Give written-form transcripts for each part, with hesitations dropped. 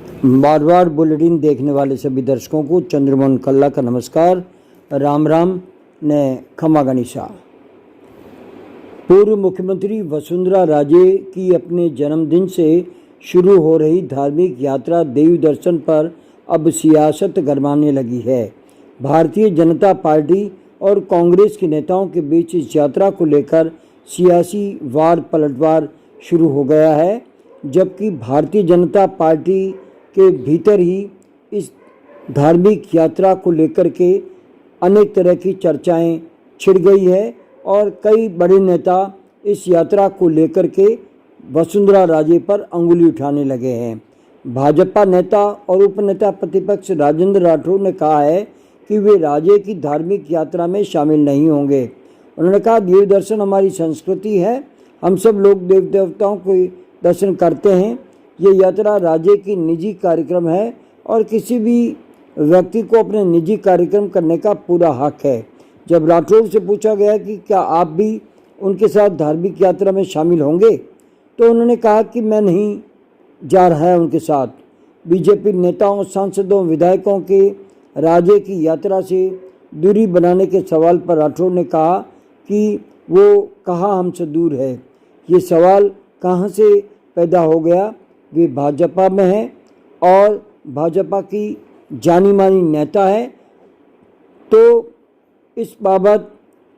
बार बार bulletin देखने वाले सभी दर्शकों को चंद्रमोहन कल्ला का नमस्कार। राम राम ने खमा गणिसा। पूर्व मुख्यमंत्री वसुंधरा राजे की अपने जन्मदिन से शुरू हो रही धार्मिक यात्रा देवी दर्शन पर अब सियासत गरमाने लगी है। भारतीय जनता पार्टी और कांग्रेस के नेताओं के बीच इस यात्रा को लेकर सियासी वार पलटवार शुरू हो गया है, जबकि भारतीय जनता पार्टी के भीतर ही इस धार्मिक यात्रा को लेकर के अनेक तरह की चर्चाएं छिड़ गई है और कई बड़े नेता इस यात्रा को लेकर के वसुंधरा राजे पर अंगुली उठाने लगे हैं। भाजपा नेता और उपनेता प्रतिपक्ष राजेंद्र राठौर ने कहा है कि वे राजे की धार्मिक यात्रा में शामिल नहीं होंगे। उन्होंने कहा, देव दर्शन हमारी संस्कृति है, हम सब लोग देव देवताओं के दर्शन करते हैं। ये यात्रा राजे की निजी कार्यक्रम है और किसी भी व्यक्ति को अपने निजी कार्यक्रम करने का पूरा हक है। जब राठौर से पूछा गया कि क्या आप भी उनके साथ धार्मिक यात्रा में शामिल होंगे, तो उन्होंने कहा कि मैं नहीं जा रहा है उनके साथ। बीजेपी नेताओं, सांसदों, विधायकों के राजे की यात्रा से दूरी बनाने के सवाल पर राठौर ने कहा कि वो कहाँ हमसे दूर है। ये सवाल कहाँ से पैदा हो गया? वे भाजपा में हैं और भाजपा की जानी मानी नेता है। तो इस बाबत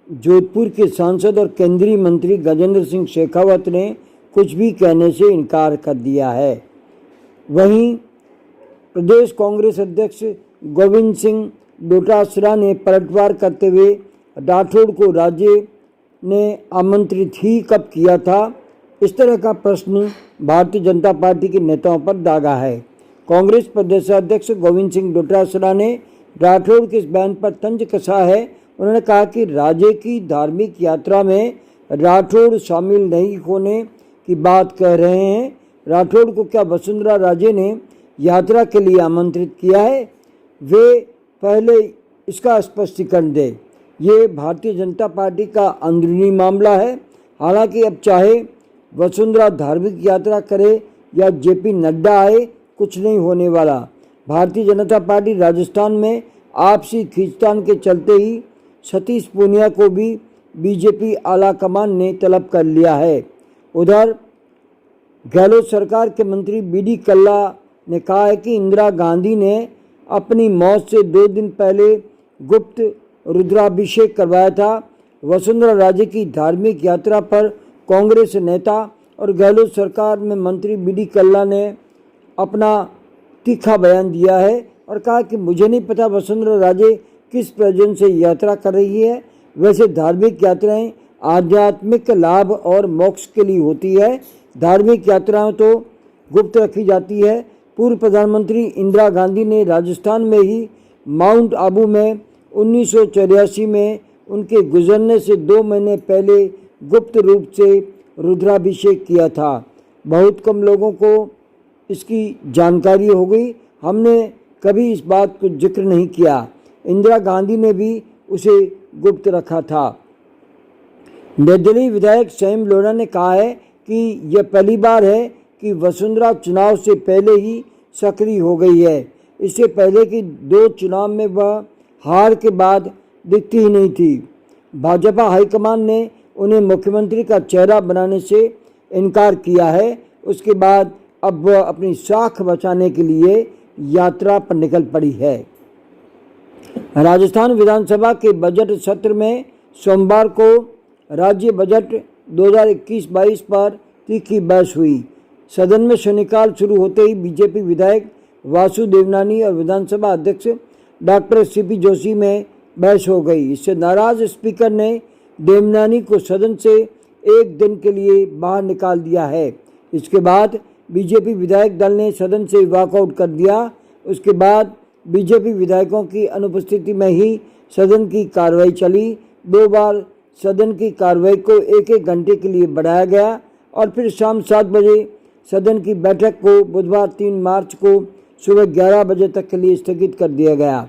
जोधपुर के सांसद और केंद्रीय मंत्री गजेंद्र सिंह शेखावत ने कुछ भी कहने से इनकार कर दिया है। वहीं प्रदेश कांग्रेस अध्यक्ष गोविंद सिंह डोटासरा ने पलटवार करते हुए राठौड़ को राजे ने आमंत्रित ही कब किया था, इस तरह का प्रश्न भारतीय जनता पार्टी के नेताओं पर दागा है। कांग्रेस प्रदेशाध्यक्ष गोविंद सिंह डोटासरा ने राठौड़ के इस बयान पर तंज कसा है। उन्होंने कहा कि राजे की धार्मिक यात्रा में राठौड़ शामिल नहीं होने की बात कह रहे हैं। राठौड़ को क्या वसुंधरा राजे ने यात्रा के लिए आमंत्रित किया है? वे पहले इसका स्पष्टीकरण दे। ये भारतीय जनता पार्टी का अंदरूनी मामला है। हालांकि अब चाहे वसुंधरा धार्मिक यात्रा करे या जेपी नड्डा आए, कुछ नहीं होने वाला। भारतीय जनता पार्टी राजस्थान में आपसी खींचतान के चलते ही सतीश पूनिया को भी बीजेपी आलाकमान ने तलब कर लिया है। उधर गहलोत सरकार के मंत्री बीडी कल्ला ने कहा है कि इंदिरा गांधी ने अपनी मौत से 2 दिन पहले गुप्त रुद्राभिषेक करवाया था। वसुंधरा राजे की धार्मिक यात्रा पर कांग्रेस नेता और गहलोत सरकार में मंत्री बीडी कल्ला ने अपना तीखा बयान दिया है और कहा कि मुझे नहीं पता वसुंधरा राजे किस प्रयोजन से यात्रा कर रही है। वैसे धार्मिक यात्राएं आध्यात्मिक लाभ और मोक्ष के लिए होती है। धार्मिक यात्राएं तो गुप्त रखी जाती है। पूर्व प्रधानमंत्री इंदिरा गांधी ने राजस्थान में ही माउंट आबू में 1984 में उनके गुजरने से 2 महीने पहले गुप्त रूप से रुद्राभिषेक किया था। बहुत कम लोगों को इसकी जानकारी हो गई। हमने कभी इस बात को जिक्र नहीं किया। इंदिरा गांधी ने भी उसे गुप्त रखा था। निर्दलीय विधायक सैम लोढ़ा ने कहा है कि यह पहली बार है कि वसुंधरा चुनाव से पहले ही सक्रिय हो गई है। इससे पहले कि 2 चुनाव में वह हार के बाद दिखती ही नहीं थी। भाजपा हाईकमान ने उन्हें मुख्यमंत्री का चेहरा बनाने से इनकार किया है। उसके बाद अब वह अपनी साख बचाने के लिए यात्रा पर निकल पड़ी है। राजस्थान विधानसभा के बजट सत्र में सोमवार को राज्य बजट 2021-22 पर तीखी बहस हुई। सदन में शून्यकाल शुरू होते ही बीजेपी विधायक वासु देवनानी और विधानसभा अध्यक्ष डॉक्टर सीपी जोशी में बहस हो गई। इससे नाराज स्पीकर ने देवनानी को सदन से 1 दिन के लिए बाहर निकाल दिया है। इसके बाद बीजेपी विधायक दल ने सदन से वॉकआउट कर दिया। उसके बाद बीजेपी विधायकों की अनुपस्थिति में ही सदन की कार्रवाई चली। 2 बार सदन की कार्रवाई को 1-1 घंटे के लिए बढ़ाया गया और फिर शाम 7 बजे सदन की बैठक को बुधवार 3 मार्च को सुबह 11 बजे तक के लिए स्थगित कर दिया गया।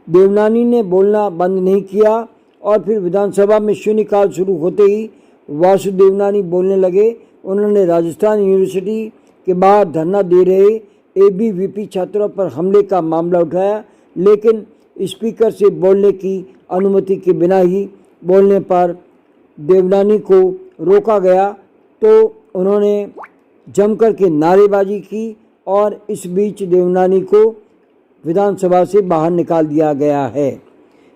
देवनानी ने बोलना बंद नहीं किया और फिर विधानसभा में शून्यकाल शुरू होते ही वासु देवनानी बोलने लगे। उन्होंने राजस्थान यूनिवर्सिटी के बाहर धरना दे रहे एबीवीपी छात्रों पर हमले का मामला उठाया, लेकिन स्पीकर से बोलने की अनुमति के बिना ही बोलने पर देवनानी को रोका गया तो उन्होंने जमकर के नारेबाजी की और इस बीच देवनानी को विधानसभा से बाहर निकाल दिया गया है।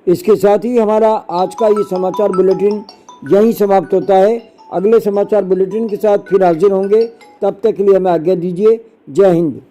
इसके साथ ही हमारा आज का ये समाचार बुलेटिन यहीं समाप्त होता है। अगले समाचार बुलेटिन के साथ फिर हाजिर होंगे, तब तक के लिए हमें आज्ञा दीजिए। जय हिंद।